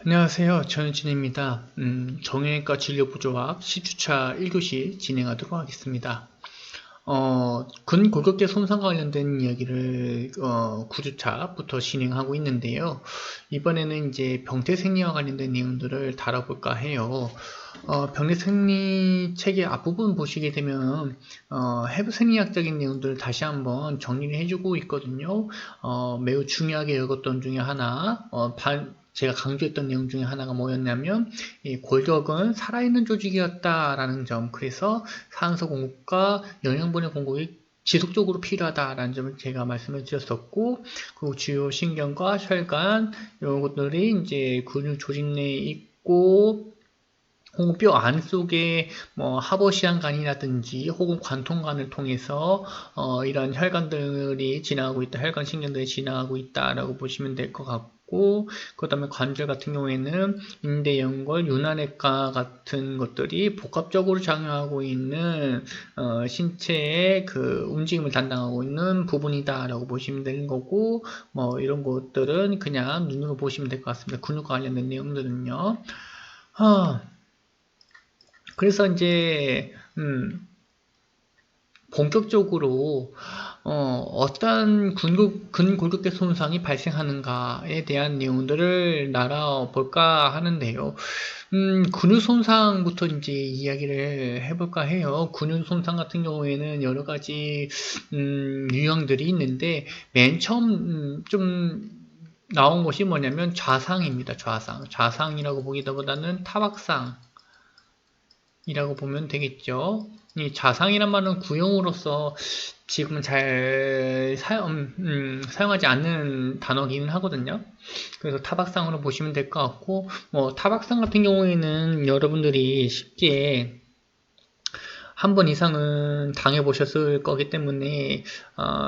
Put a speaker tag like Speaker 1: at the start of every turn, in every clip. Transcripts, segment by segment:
Speaker 1: 안녕하세요. 전현진입니다. 정형외과 진료부조합 10주차 1교시 진행하도록 하겠습니다. 근골격계 손상과 관련된 이야기를 9주차부터 진행하고 있는데요. 이번에는 이제 병태생리와 관련된 내용들을 다뤄볼까 해요. 병태생리 책의 앞부분 보시게 되면 해부생리학적인 내용들을 다시 한번 정리를 해주고 있거든요. 매우 중요하게 여겼던 중에 하나, 제가 강조했던 내용 중에 하나가 뭐였냐면 이 골격은 살아있는 조직이었다라는 점, 그래서 산소 공급과 영양분의 공급이 지속적으로 필요하다라는 점을 제가 말씀을 드렸었고, 그리고 주요 신경과 혈관 이런 것들이 이제 근육 조직 내에 있고, 혹은 뼈 안쪽에 뭐 하버시안관이라든지 혹은 관통관을 통해서 이런 혈관들이 지나가고 있다, 혈관 신경들이 지나가고 있다라고 보시면 될 것 같고, 그 다음에 관절 같은 경우에는 인대, 연골, 윤활외과 같은 것들이 복합적으로 작용하고 있는 신체의 그 움직임을 담당하고 있는 부분이다라고 보시면 되는 거고, 뭐 이런 것들은 그냥 눈으로 보시면 될 것 같습니다. 근육과 관련된 내용들은요. 그래서 이제 본격적으로 어떤 근골격계 손상이 발생하는가에 대한 내용들을 알아볼까 하는데요. 근육 손상부터 이제 이야기를 해볼까 해요. 근육 손상 같은 경우에는 여러 가지 유형들이 있는데 맨 처음 좀 나온 것이 뭐냐면 좌상입니다. 좌상이라고 보기보다는 타박상 이라고 보면 되겠죠. 이 좌상이란 말은 구형으로서 지금은 잘 사용하지 않는 단어기는 하거든요. 그래서 타박상으로 보시면 될 것 같고, 뭐 타박상 같은 경우에는 여러분들이 쉽게 한 번 이상은 당해보셨을 거기 때문에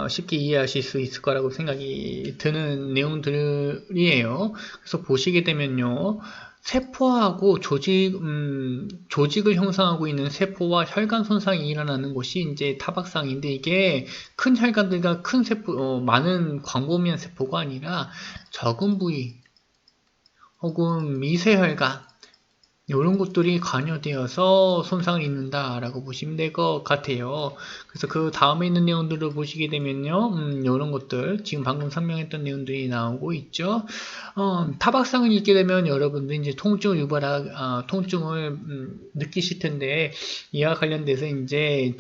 Speaker 1: 쉽게 이해하실 수 있을 거라고 생각이 드는 내용들이에요. 그래서 보시게 되면요. 세포하고 조직을 형성하고 있는 세포와 혈관 손상이 일어나는 곳이 이제 타박상인데 이게 큰 혈관들과 큰 세포, 많은 광범위한 세포가 아니라 적은 부위 혹은 미세혈관 이런 것들이 관여되어서 손상을 입는다라고 보시면 될 것 같아요. 그래서 그 다음에 있는 내용들을 보시게 되면요, 이런 것들 지금 방금 설명했던 내용들이 나오고 있죠. 타박상을 입게 되면 여러분들 이제 통증을 느끼실 텐데 이와 관련돼서 이제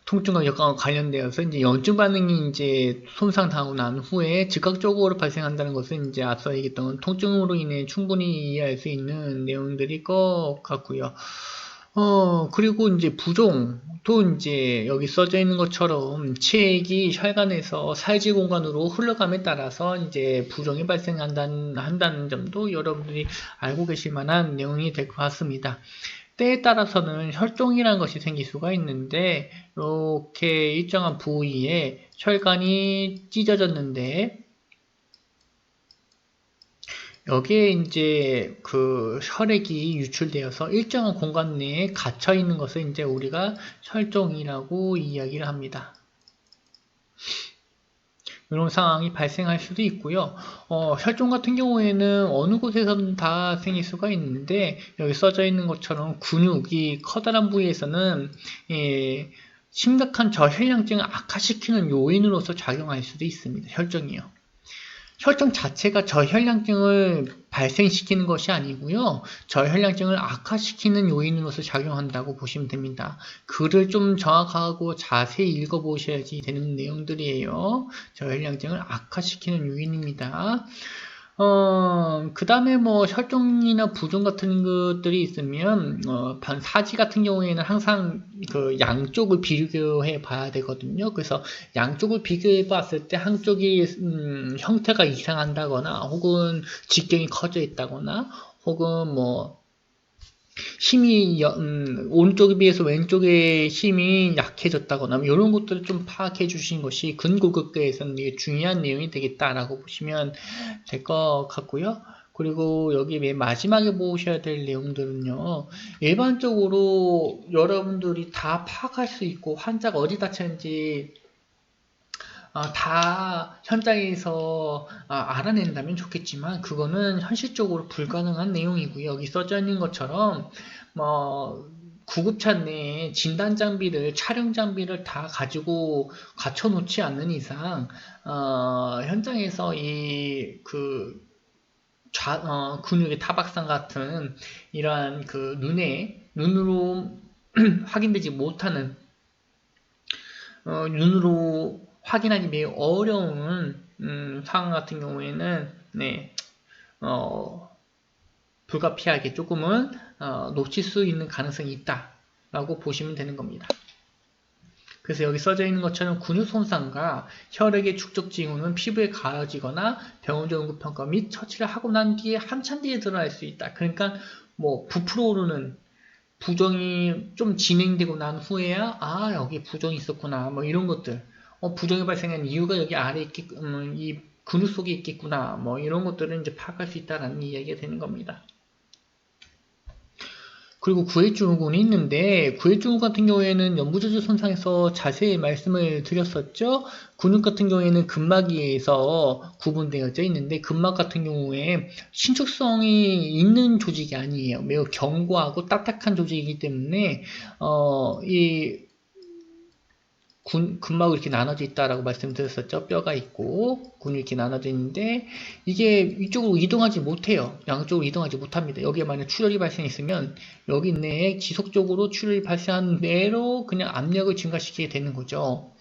Speaker 1: 통증과 역과 관련되어서 이제 염증 반응이 이제 손상당하고 난 후에 즉각적으로 발생한다는 것은 이제 앞서 얘기했던 통증으로 인해 충분히 이해할 수 있는 내용들일 것 같고요. 그리고 이제 부종도 이제 여기 써져 있는 것처럼 체액이 혈관에서 살지 공간으로 흘러감에 따라서 이제 부종이 한다는 점도 여러분들이 알고 계실 만한 내용이 될 것 같습니다. 때에 따라서는 혈종이라는 것이 생길 수가 있는데 이렇게 일정한 부위에 혈관이 찢어졌는데 여기에 이제 그 혈액이 유출되어서 일정한 공간 내에 갇혀 있는 것을 이제 우리가 혈종이라고 이야기를 합니다. 이런 상황이 발생할 수도 있고요. 혈종 같은 경우에는 어느 곳에서는 다 생길 수가 있는데 여기 써져 있는 것처럼 근육이 커다란 부위에서는 심각한 저혈량증을 악화시키는 요인으로서 작용할 수도 있습니다. 혈종이요. 혈종 자체가 저혈량증을 발생시키는 것이 아니고요. 저혈량증을 악화시키는 요인으로서 작용한다고 보시면 됩니다. 글을 좀 정확하고 자세히 읽어보셔야지 되는 내용들이에요. 저혈량증을 악화시키는 요인입니다. 그 다음에 뭐 혈종이나 부종 같은 것들이 있으면, 사지 같은 경우에는 항상 그 양쪽을 비교해 봐야 되거든요. 그래서 양쪽을 비교해 봤을 때 한쪽이, 형태가 이상한다거나, 혹은 직경이 커져 있다거나, 혹은 뭐, 오른쪽에 비해서 왼쪽의 힘이 약해졌다거나 이런 것들을 좀 파악해 주신 것이 근골격계에서는 중요한 내용이 되겠다라고 보시면 될 것 같고요. 그리고 여기 맨 마지막에 보셔야 될 내용들은요. 일반적으로 여러분들이 다 파악할 수 있고 환자가 어디 다쳤는지 다 현장에서 알아낸다면 좋겠지만 그거는 현실적으로 불가능한 내용이고요. 여기 써져 있는 것처럼 뭐 구급차 내에 진단 장비를 촬영 장비를 다 가지고 갖춰 놓지 않는 이상 현장에서 근육의 타박상 같은 이러한 눈으로 확인되지 못하는 눈으로 확인하기 매우 어려운 상황 같은 경우에는 불가피하게 조금은 놓칠 수 있는 가능성이 있다라고 보시면 되는 겁니다. 그래서 여기 써져 있는 것처럼 근육 손상과 혈액의 축적 징후는 피부에 가려지거나 병원적 응급평가 및 처치를 하고 난 뒤에 한참 뒤에 드러날 수 있다. 그러니까 뭐 부풀어 오르는 부종이 좀 진행되고 난 후에야 여기 부종이 있었구나 뭐 이런 것들 부종이 발생한 이유가 여기 아래에 이 근육 속에 있겠구나 뭐 이런 것들은 이제 파악할 수 있다라는 이야기가 되는 겁니다. 그리고 구획증후군이 있는데 구획증후군 같은 경우에는 연부조직 손상에서 자세히 말씀을 드렸었죠. 근육 같은 경우에는 근막에서 구분되어져 있는데 근막 같은 경우에 신축성이 있는 조직이 아니에요. 매우 견고하고 딱딱한 조직이기 때문에 이 근막이 이렇게 나눠져 있다라고 말씀드렸었죠. 뼈가 있고 근육이 이렇게 나눠져 있는데 이게 이쪽으로 이동하지 못해요. 양쪽으로 이동하지 못합니다. 여기에 만약 출혈이 발생했으면 여기 내에 지속적으로 출혈이 발생한 대로 그냥 압력을 증가시키게 되는 거죠.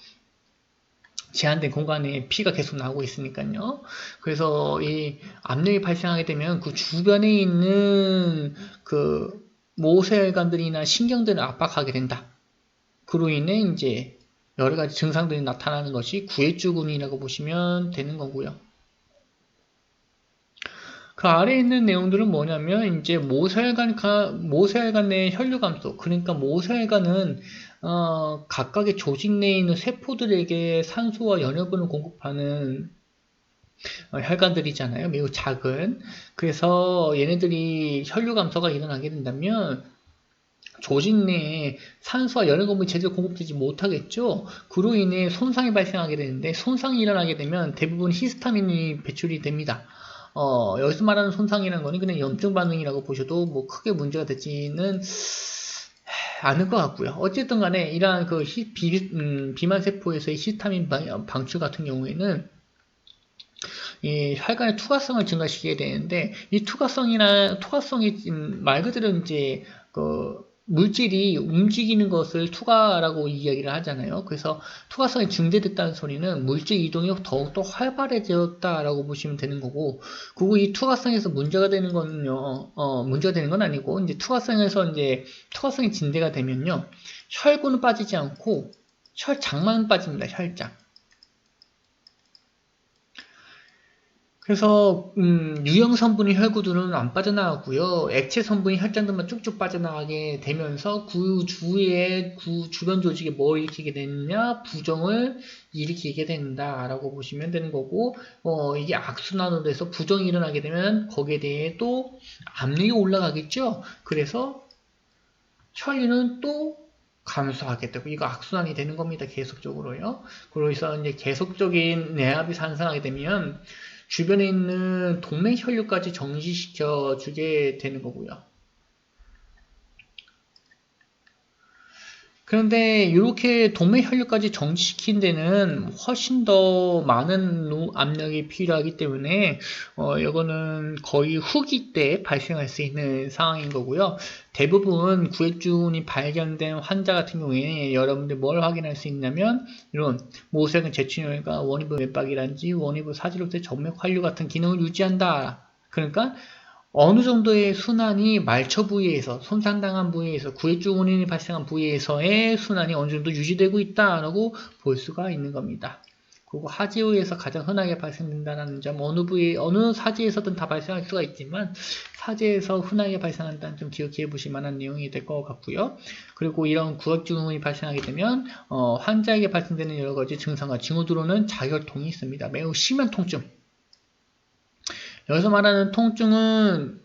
Speaker 1: 제한된 공간에 피가 계속 나오고 있으니까요. 그래서 이 압력이 발생하게 되면 그 주변에 있는 그 모세혈관들이나 신경들을 압박하게 된다. 그로 인해 이제 여러 가지 증상들이 나타나는 것이 구획주근이라고 보시면 되는 거고요. 그 아래에 있는 내용들은 뭐냐면 이제 모세혈관 내 혈류 감소, 그러니까 모세혈관은 각각의 조직 내에 있는 세포들에게 산소와 연료분을 공급하는 혈관들이잖아요. 매우 작은. 그래서 얘네들이 혈류 감소가 일어나게 된다면 조직 내에 산소와 연료분이 제대로 공급되지 못하겠죠. 그로 인해 손상이 발생하게 되는데 손상이 일어나게 되면 대부분 히스타민이 배출이 됩니다. 여기서 말하는 손상이라는 거는 그냥 염증 반응이라고 보셔도 뭐 크게 문제가 되지는 않을 것 같고요. 어쨌든 간에 이러한 비만 세포에서의 히스타민 방출 같은 경우에는 이 혈관의 투과성을 증가시키게 되는데 이 투과성이 말 그대로 이제 물질이 움직이는 것을 투과라고 이야기를 하잖아요. 그래서 투과성이 증대됐다는 소리는 물질 이동이 더욱더 활발해졌다라고 보시면 되는 거고, 그리고 이 투과성에서 문제가 되는 건요, 문제가 되는 건 아니고, 이제 투과성이 증대가 되면요, 혈구는 빠지지 않고, 혈장만 빠집니다, 혈장. 그래서 유형 성분인 혈구들은 안 빠져나가고요. 액체 성분인 혈장들만 쭉쭉 빠져나가게 되면서 그 주위에 주변 조직에 뭘 일으키게 되느냐? 부종을 일으키게 된다라고 보시면 되는 거고, 이게 악순환으로 돼서 부종이 일어나게 되면 거기에 대해 또 압력이 올라가겠죠. 그래서 혈류는 또 감소하게 되고 이거 악순환이 되는 겁니다. 계속적으로요. 그래서 이제 계속적인 내압이 상승하게 되면 주변에 있는 동맥 혈류까지 정지시켜 주게 되는 거고요. 그런데 이렇게 동맥 혈류까지 정지시킨 데는 훨씬 더 많은 압력이 필요하기 때문에 이거는 거의 후기 때 발생할 수 있는 상황인 거고요. 대부분 구획주근이 발견된 환자 같은 경우에 여러분들 뭘 확인할 수 있냐면 이런 모세혈관 제충혈과 원위부 맥박이란지 원위부 사지로부터 정맥 환류 같은 기능을 유지한다. 그러니까 어느 정도의 순환이 말초 부위에서, 손상당한 부위에서, 구획주근이 발생한 부위에서의 순환이 어느 정도 유지되고 있다라고 볼 수가 있는 겁니다. 그리고 하지우에서 가장 흔하게 발생된다는 점, 어느 사지에서든 다 발생할 수가 있지만, 사지에서 흔하게 발생한다는 점 기억해 보실 만한 내용이 될 것 같고요. 그리고 이런 구획주근이 발생하게 되면, 환자에게 발생되는 여러 가지 증상과 징후들로는 자결통이 있습니다. 매우 심한 통증. 여기서 말하는 통증은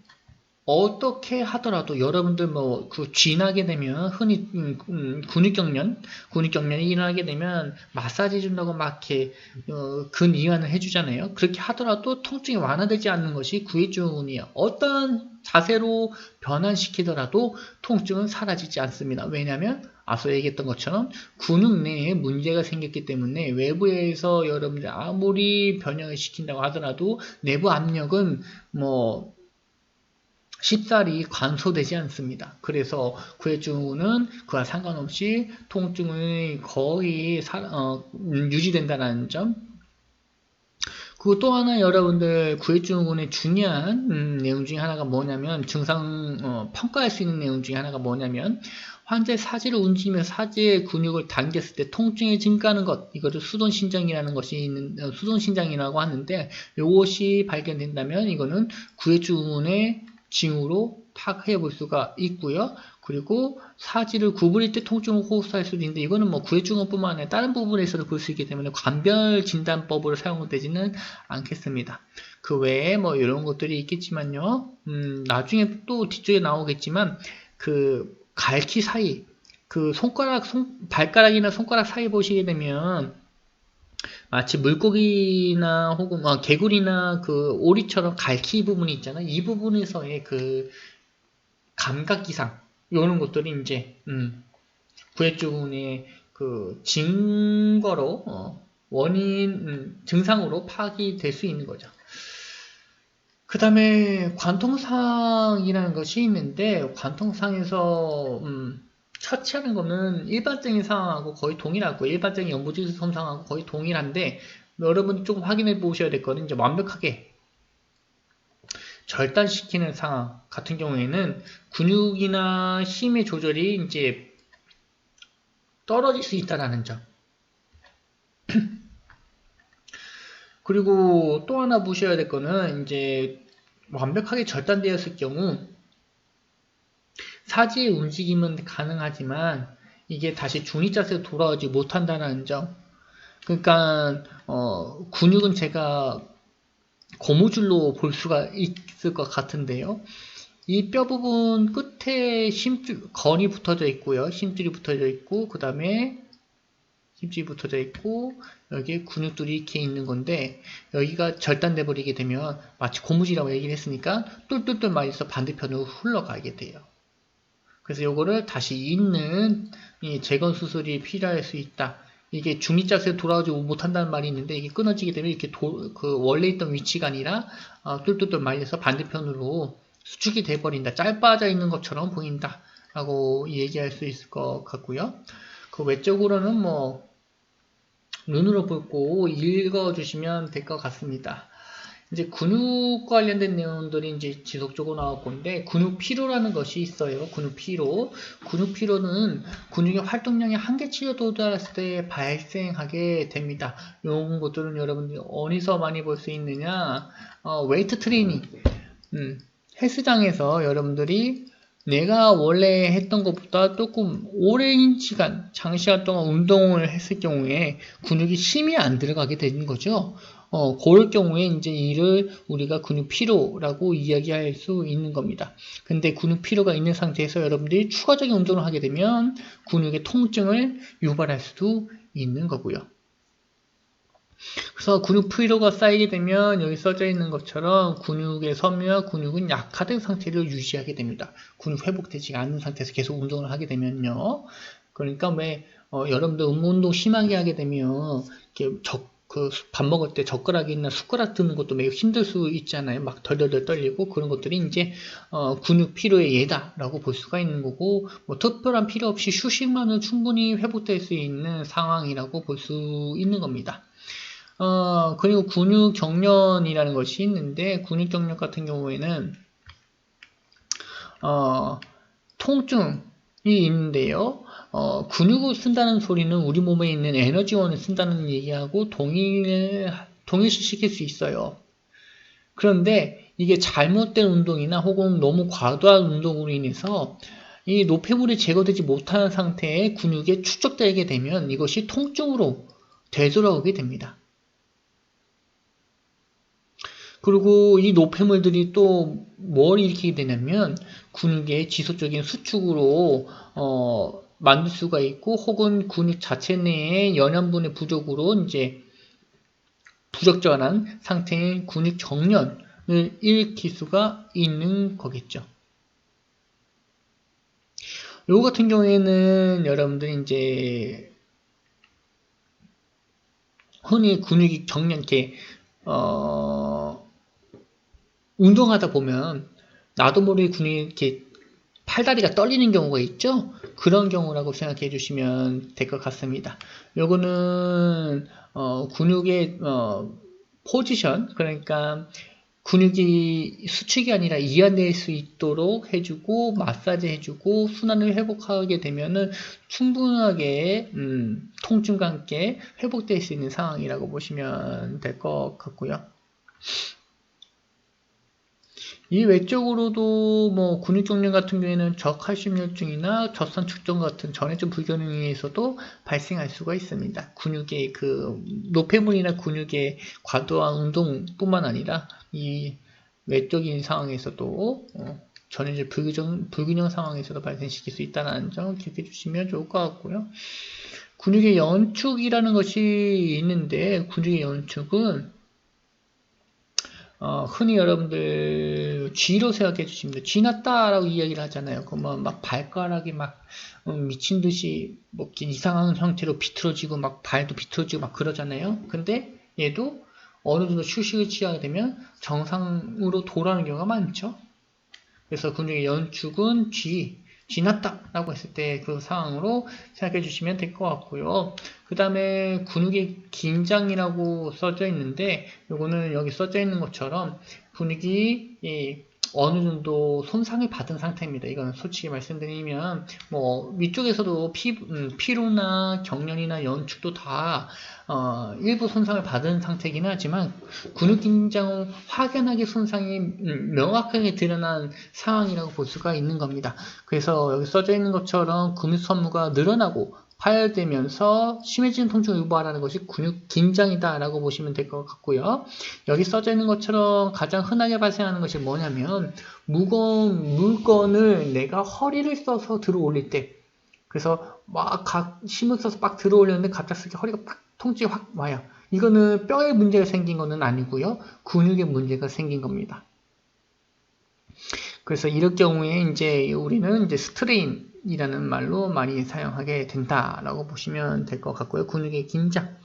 Speaker 1: 어떻게 하더라도 여러분들 뭐 그 쥐나게 되면 흔히 근육경련이 일어나게 되면 마사지 준다고 막 이렇게 근 이완을 해주잖아요. 그렇게 하더라도 통증이 완화되지 않는 것이 구해증후군이에요. 어떤 자세로 변환시키더라도 통증은 사라지지 않습니다. 왜냐하면 앞서 얘기했던 것처럼 근육 내에 문제가 생겼기 때문에 외부에서 여러분들 아무리 변형을 시킨다고 하더라도 내부 압력은 뭐 쉽사리 관소되지 않습니다. 그래서 구해증후군은 그와 상관없이 통증이 거의 유지된다는 점. 그리고 또 하나 여러분들 구해증후군의 중요한 내용 중에 하나가 뭐냐면 증상 평가할 수 있는 내용 중에 하나가 뭐냐면 환자의 사지를 움직이며 사지의 근육을 당겼을 때 통증이 증가하는 것, 이것을 수동신장이라는 것이 있는 수동신장이라고 하는데 이것이 발견된다면 이거는 구해증후군의 징후로 파악해 볼 수가 있고요. 그리고 사지를 구부릴 때 통증을 호소할 수도 있는데 이거는 뭐 구해증후뿐만 아니라 다른 부분에서도 볼 수 있기 때문에 관별 진단법으로 사용되지는 않겠습니다. 그 외에 뭐 이런 것들이 있겠지만요. 나중에 또 뒤쪽에 나오겠지만 그 갈퀴 사이, 그 발가락이나 손가락 사이 보시게 되면 마치 물고기나 혹은 개구리나 그 오리처럼 갈퀴 부분이 있잖아. 이 부분에서의 그 감각 이상 이런 것들이 이제 구해증후군의 그 증거로 원인 증상으로 파악이 될 수 있는 거죠. 그 다음에 관통상이라는 것이 있는데 관통상에서 처치하는 거는 일반적인 상황하고 거의 동일하고 일반적인 연부지수 손상하고 거의 동일한데 여러분이 조금 확인해 보셔야 될 거는 이제 완벽하게 절단시키는 상황 같은 경우에는 근육이나 힘의 조절이 이제 떨어질 수 있다는 점. 그리고 또 하나 보셔야 될 거는 이제 완벽하게 절단되었을 경우 사지의 움직임은 가능하지만 이게 다시 중립 자세로 돌아오지 못한다는 점. 그러니까 근육은 제가 고무줄로 볼 수가 있을 것 같은데요. 이 뼈 부분 끝에 건이 붙어져 있고요. 심줄이 붙어져 있고 그 다음에 힘줄이 붙어져 있고 여기에 근육들이 이렇게 있는 건데 여기가 절단돼 버리게 되면 마치 고무줄이라고 얘기를 했으니까 똘똘똘 말려서 반대편으로 흘러가게 돼요. 그래서 요거를 다시 잇는 재건 수술이 필요할 수 있다. 이게 중립 자세로 돌아오지 못한다는 말이 있는데 이게 끊어지게 되면 이렇게 그 원래 있던 위치가 아니라 똘똘똘 말려서 반대편으로 수축이 돼 버린다. 짧아져 있는 것처럼 보인다. 라고 얘기할 수 있을 것 같고요. 그 외적으로는 뭐 눈으로 보고 읽어주시면 될 것 같습니다. 이제 근육 관련된 내용들이 이제 지속적으로 나올 건데 근육 피로라는 것이 있어요. 근육 피로. 근육 피로는 근육의 활동량이 한계치에 도달했을 때 발생하게 됩니다. 이런 것들은 여러분들이 어디서 많이 볼 수 있느냐? 웨이트 트레이닝. 헬스장에서 여러분들이 내가 원래 했던 것보다 조금 오랜 시간, 장시간 동안 운동을 했을 경우에 근육이 힘이 안 들어가게 되는 거죠. 그럴 경우에 이제 이를 우리가 근육 피로라고 이야기할 수 있는 겁니다. 근데 근육 피로가 있는 상태에서 여러분들이 추가적인 운동을 하게 되면 근육의 통증을 유발할 수도 있는 거고요. 그래서 근육 피로가 쌓이게 되면 여기 써져 있는 것처럼 근육의 섬유와 근육은 약화된 상태를 유지하게 됩니다. 근육 회복되지 않는 상태에서 계속 운동을 하게 되면요. 그러니까 왜 여러분들 운동 심하게 하게 되면 이렇게 밥 먹을 때 젓가락이나 숟가락 드는 것도 매우 힘들 수 있잖아요. 막 덜덜덜 떨리고 그런 것들이 이제 근육 피로의 예다라고 볼 수가 있는 거고 뭐 특별한 필요 없이 휴식만으로 충분히 회복될 수 있는 상황이라고 볼 수 있는 겁니다. 그리고 근육 경련이라는 것이 있는데 근육 경련 같은 경우에는 통증이 있는데요. 근육을 쓴다는 소리는 우리 몸에 있는 에너지원을 쓴다는 얘기하고 동일시킬 수 있어요. 그런데 이게 잘못된 운동이나 혹은 너무 과도한 운동으로 인해서 이 노폐물이 제거되지 못하는 상태에 근육에 축적되게 되면 이것이 통증으로 되돌아오게 됩니다. 그리고 이 노폐물들이 또 뭘 일으키게 되냐면 근육의 지속적인 수축으로 만들 수가 있고 혹은 근육 자체 내에 영양분의 부족으로 이제 부적절한 상태의 근육 정련을 일으킬 수가 있는 거겠죠. 요거 같은 경우에는 여러분들이 이제 흔히 근육이 정련 이렇게 운동하다 보면 나도 모르게 근육이 이렇게 팔다리가 떨리는 경우가 있죠. 그런 경우라고 생각해 주시면 될 것 같습니다. 요거는 근육의 포지션, 그러니까 근육이 수축이 아니라 이완될 수 있도록 해주고 마사지 해주고 순환을 회복하게 되면은 충분하게 통증과 함께 회복될 수 있는 상황이라고 보시면 될 것 같고요. 이 외적으로도 뭐 근육종련 같은 경우에는 저칼슘혈증이나 젖산축전 같은 전해질 불균형에 의해서도 발생할 수가 있습니다. 근육의 그 노폐물이나 근육의 과도한 운동뿐만 아니라 이 외적인 상황에서도 전해질 불균형 상황에서도 발생시킬 수 있다는 점 기억해 주시면 좋을 것 같고요. 근육의 연축이라는 것이 있는데 근육의 연축은 흔히 여러분들 G로 생각해 주시면 G났다라고 이야기를 하잖아요. 그러면 막 발가락이 막 미친 듯이 뭐 이상한 형태로 비틀어지고 막 발도 비틀어지고 막 그러잖아요. 근데 얘도 어느 정도 휴식을 취하게 되면 정상으로 돌아오는 경우가 많죠. 그래서 근육의 연축은 G났다라고 했을 때 그 상황으로 생각해 주시면 될 것 같고요. 그 다음에 근육의 긴장이라고 써져 있는데 요거는 여기 써져 있는 것처럼 근육이 어느 정도 손상을 받은 상태입니다. 이건 솔직히 말씀드리면 뭐 위쪽에서도 피로나 경련이나 연축도 다 일부 손상을 받은 상태이긴 하지만 근육 긴장은 확연하게 손상이 명확하게 드러난 상황이라고 볼 수가 있는 겁니다. 그래서 여기 써져 있는 것처럼 근육 선무가 늘어나고 파열되면서 심해지는 통증을 유발하는 것이 근육 긴장이다 라고 보시면 될 것 같고요. 여기 써져 있는 것처럼 가장 흔하게 발생하는 것이 뭐냐면 무거운 물건을 내가 허리를 써서 들어 올릴 때 그래서 막 힘을 써서 막 들어 올렸는데 갑작스럽게 허리가 팍 통증이 확 와요. 이거는 뼈에 문제가 생긴 거는 아니고요. 근육에 문제가 생긴 겁니다. 그래서 이럴 경우에 이제 우리는 이제 스트레인이라는 말로 많이 사용하게 된다라고 보시면 될 것 같고요. 근육의 긴장.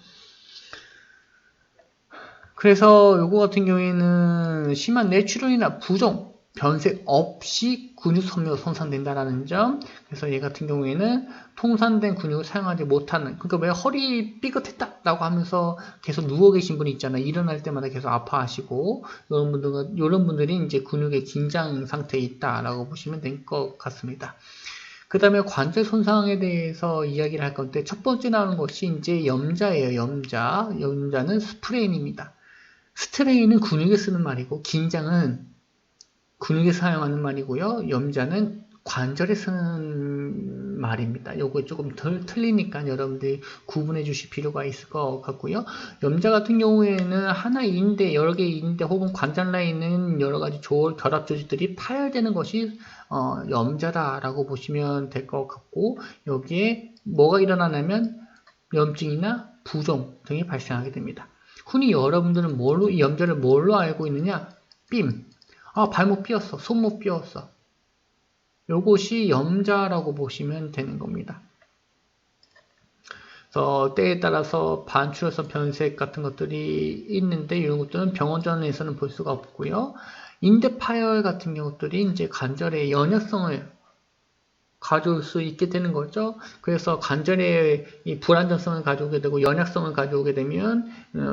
Speaker 1: 그래서 요거 같은 경우에는 심한 뇌출혈이나 부종, 변색 없이 근육 섬유가 손상된다라는 점. 그래서 얘 같은 경우에는 통산된 근육을 사용하지 못하는. 그러니까 왜 허리 삐끗했다라고 하면서 계속 누워 계신 분이 있잖아요. 일어날 때마다 계속 아파하시고 이런 분들이 이제 근육의 긴장 상태에 있다라고 보시면 될 것 같습니다. 그 다음에 관절 손상에 대해서 이야기를 할 건데 첫 번째 나오는 것이 이제 염자예요. 염자는 스프레인입니다. 스트레인은 근육에 쓰는 말이고 긴장은 근육에 사용하는 말이고요. 염자는 관절에 쓰는 말입니다. 요거 조금 덜 틀리니까 여러분들이 구분해 주실 필요가 있을 것 같고요. 염자 같은 경우에는 하나의 인대, 여러 개의 인대 혹은 관절 내에 있는 여러 가지 결합 조직들이 파열되는 것이 염자다라고 보시면 될 것 같고 여기에 뭐가 일어나냐면 염증이나 부종 등이 발생하게 됩니다. 흔히 여러분들은 이 염자를 뭘로 알고 있느냐? 삠. 발목 삐었어. 손목 삐었어. 요것이 염자라고 보시면 되는 겁니다. 그래서 때에 따라서 반출혈성 변색 같은 것들이 있는데 이런 것들은 병원전에서는 볼 수가 없고요. 인대 파열 같은 경우들이 이제 관절의 연약성을 가져올 수 있게 되는 거죠. 그래서 관절의 이 불안정성을 가져오게 되고 연약성을 가져오게 되면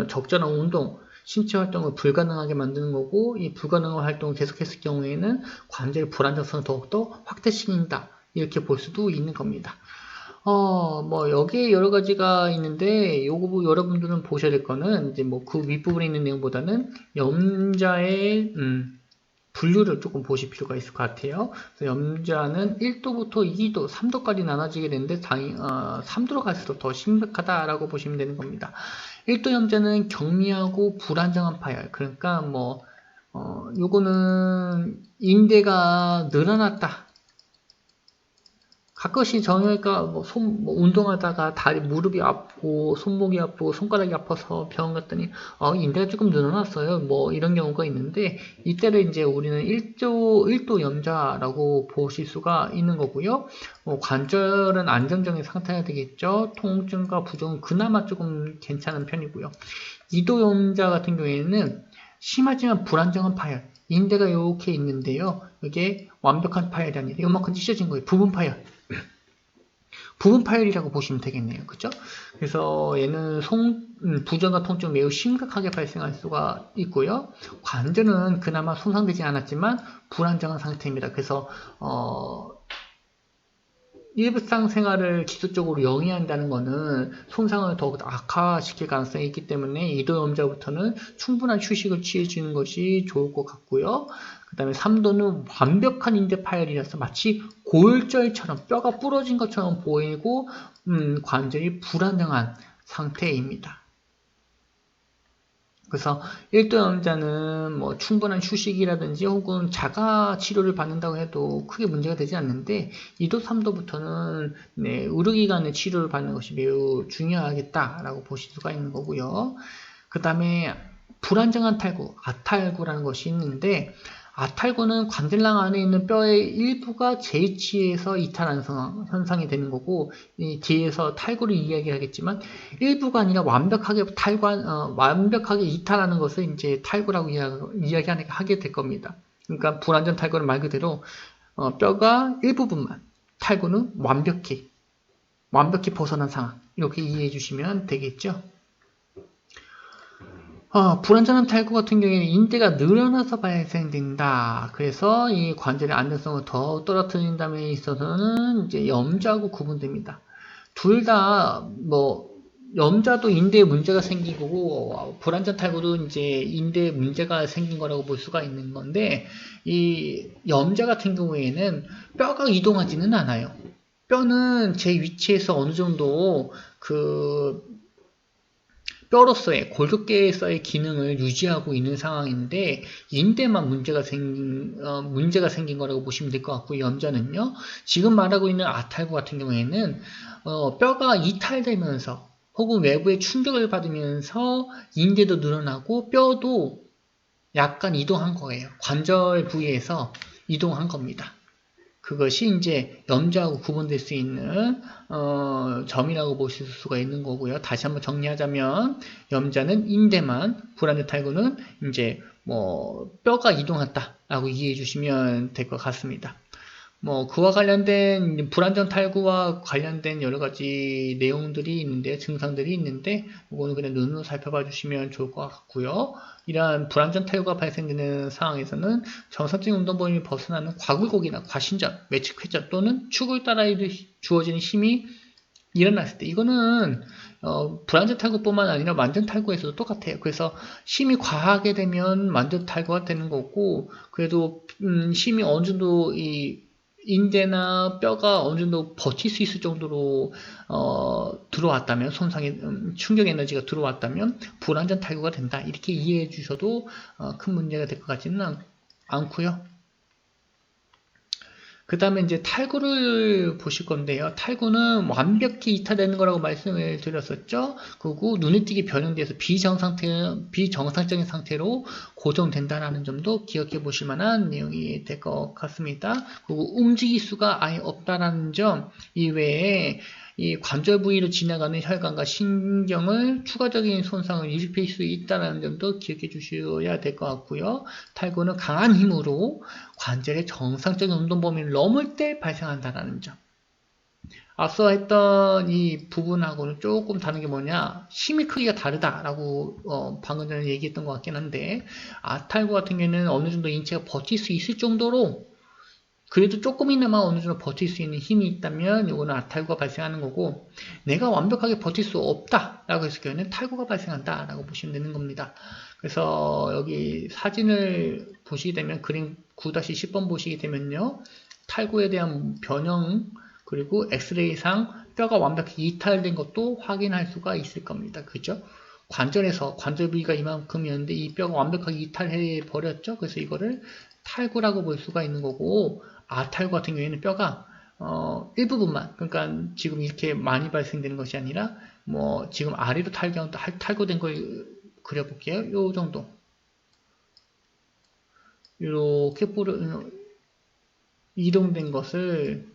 Speaker 1: 적절한 운동, 신체 활동을 불가능하게 만드는 거고 이 불가능한 활동을 계속했을 경우에는 관절의 불안정성을 더욱더 확대시킨다. 이렇게 볼 수도 있는 겁니다. 뭐 여기에 여러 가지가 있는데 요거 여러분들은 보셔야 될 거는 이제 뭐 그 윗부분에 있는 내용보다는 염자의 분류를 조금 보실 필요가 있을 것 같아요. 그래서 염자는 1도부터 2도, 3도까지 나눠지게 되는데 3도로 갈수록 더 심각하다라고 보시면 되는 겁니다. 1도 염자는 경미하고 불안정한 파열, 그러니까 뭐 요거는 인대가 늘어났다. 가끔씩 정형외과 뭐 운동하다가 다리 무릎이 아프고 손목이 아프고 손가락이 아파서 병원 갔더니 인대가 조금 늘어났어요. 뭐 이런 경우가 있는데 이때를 이제 우리는 1도 염좌라고 보실 수가 있는 거고요. 관절은 안정적인 상태가 되겠죠. 통증과 부종은 그나마 조금 괜찮은 편이고요. 2도 염좌 같은 경우에는 심하지만 불안정한 파열, 인대가 이렇게 있는데요. 이게 완벽한 파열이 아니라 요만큼 찢어진 거예요. 부분 파열. 부분 파열이라고 보시면 되겠네요. 그죠? 그래서 얘는 부전과 통증 매우 심각하게 발생할 수가 있고요. 관절은 그나마 손상되지 않았지만 불안정한 상태입니다. 그래서 일상생활을 지속적으로 영위한다는 것은 손상을 더욱 악화시킬 가능성이 있기 때문에 2도 염좌부터는 충분한 휴식을 취해주는 것이 좋을 것 같고요. 그 다음에 3도는 완벽한 인대 파열이라서 마치 골절처럼 뼈가 부러진 것처럼 보이고 관절이 불안정한 상태입니다. 그래서 1도 염좌는 뭐 충분한 휴식이라든지 혹은 자가 치료를 받는다고 해도 크게 문제가 되지 않는데 2도, 3도부터는 의료기관의 치료를 받는 것이 매우 중요하겠다라고 보실 수가 있는 거고요. 그 다음에 불안정한 탈구, 아탈구라는 것이 있는데 아탈구는 관절낭 안에 있는 뼈의 일부가 재위치해서 이탈하는 현상이 되는 거고 이 뒤에서 탈구를 이야기하겠지만 일부가 아니라 완벽하게 완벽하게 이탈하는 것을 이제 탈구라고 이야기하게 될 겁니다. 그러니까 불완전 탈구는 말 그대로 뼈가 일부분만, 탈구는 완벽히 벗어난 상황 이렇게 이해해 주시면 되겠죠. 불완전한 탈구 같은 경우에는 인대가 늘어나서 발생된다. 그래서 이 관절의 안정성을 더 떨어뜨린 다음에 있어서는 이제 염좌하고 구분됩니다. 둘 다 염좌도 인대에 문제가 생기고 불완전 탈구도 이제 인대에 문제가 생긴 거라고 볼 수가 있는 건데 이 염좌 같은 경우에는 뼈가 이동하지는 않아요. 뼈는 제 위치에서 어느 정도 뼈로서의 골격계에서의 기능을 유지하고 있는 상황인데 인대만 문제가 생긴 거라고 보시면 될 것 같고 염좌는요. 지금 말하고 있는 아탈구 같은 경우에는 뼈가 이탈되면서 혹은 외부의 충격을 받으면서 인대도 늘어나고 뼈도 약간 이동한 거예요. 관절 부위에서 이동한 겁니다. 그것이 이제 염좌하고 구분될 수 있는 점이라고 보실 수가 있는 거고요. 다시 한번 정리하자면 염좌는 인대만, 불완전 탈구는 이제 뼈가 이동했다라고 이해해 주시면 될 것 같습니다. 그와 관련된 불완전 탈구와 관련된 여러 가지 내용들이 있는데, 증상들이 있는데, 이거는 그냥 눈으로 살펴봐 주시면 좋을 것 같고요. 이러한 불완전 탈구가 발생되는 상황에서는 정상적인 운동 범위를 벗어나는 과굴곡이나 과신전, 매측회전 또는 축을 따라 주어지는 힘이 일어났을 때, 이거는 불완전 탈구뿐만 아니라 완전 탈구에서도 똑같아요. 그래서 힘이 과하게 되면 완전 탈구가 되는 거고, 그래도 힘이 어느 정도 인대나 뼈가 어느 정도 버틸 수 있을 정도로 들어왔다면 충격 에너지가 들어왔다면 불완전 탈구가 된다 이렇게 이해해 주셔도 큰 문제가 될 것 같지는 않고요. 그 다음에 이제 탈구를 보실 건데요. 탈구는 완벽히 이탈되는 거라고 말씀을 드렸었죠. 그리고 눈에 띄게 변형돼서 비정상적인 상태로 고정된다는 점도 기억해 보실 만한 내용이 될 것 같습니다. 그리고 움직일 수가 아예 없다라는 점 이외에 이 관절 부위로 지나가는 혈관과 신경을 추가적인 손상을 일으킬 수 있다는 점도 기억해 주셔야 될 것 같고요. 탈구는 강한 힘으로 관절의 정상적인 운동 범위를 넘을 때 발생한다는 점. 앞서 했던 이 부분하고는 조금 다른 게 뭐냐, 힘의 크기가 다르다라고 방금 전에 얘기했던 것 같긴 한데 아탈구 같은 경우에는 어느 정도 인체가 버틸 수 있을 정도로 그래도 조금이나마 어느 정도 버틸 수 있는 힘이 있다면 이거는 아탈구가 발생하는 거고 내가 완벽하게 버틸 수 없다라고 했을 경우에는 탈구가 발생한다라고 보시면 되는 겁니다. 그래서 여기 사진을 보시게 되면 그림 9-10번 보시게 되면요. 탈구에 대한 변형 그리고 엑스레이상 뼈가 완벽히 이탈된 것도 확인할 수가 있을 겁니다. 그죠? 관절에서 관절 부위가 이만큼이었는데 이 뼈가 완벽하게 이탈해 버렸죠. 그래서 이거를 탈구라고 볼 수가 있는 거고, 아탈구 같은 경우에는 뼈가 일부분만, 그러니까 지금 이렇게 많이 발생되는 것이 아니라 뭐 지금 아래로 탈구된 걸 그려볼게요. 요 정도. 이렇게 이동된 것을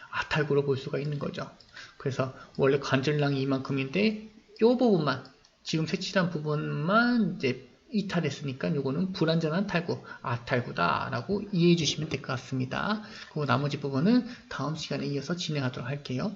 Speaker 1: 아탈구로 볼 수가 있는 거죠. 그래서 원래 관절낭이 이만큼인데 요 부분만, 지금 색칠한 부분만 이제 이탈했으니까 요거는 불완전한 탈구, 아탈구다 라고 이해해 주시면 될 것 같습니다. 그리고 나머지 부분은 다음 시간에 이어서 진행하도록 할게요.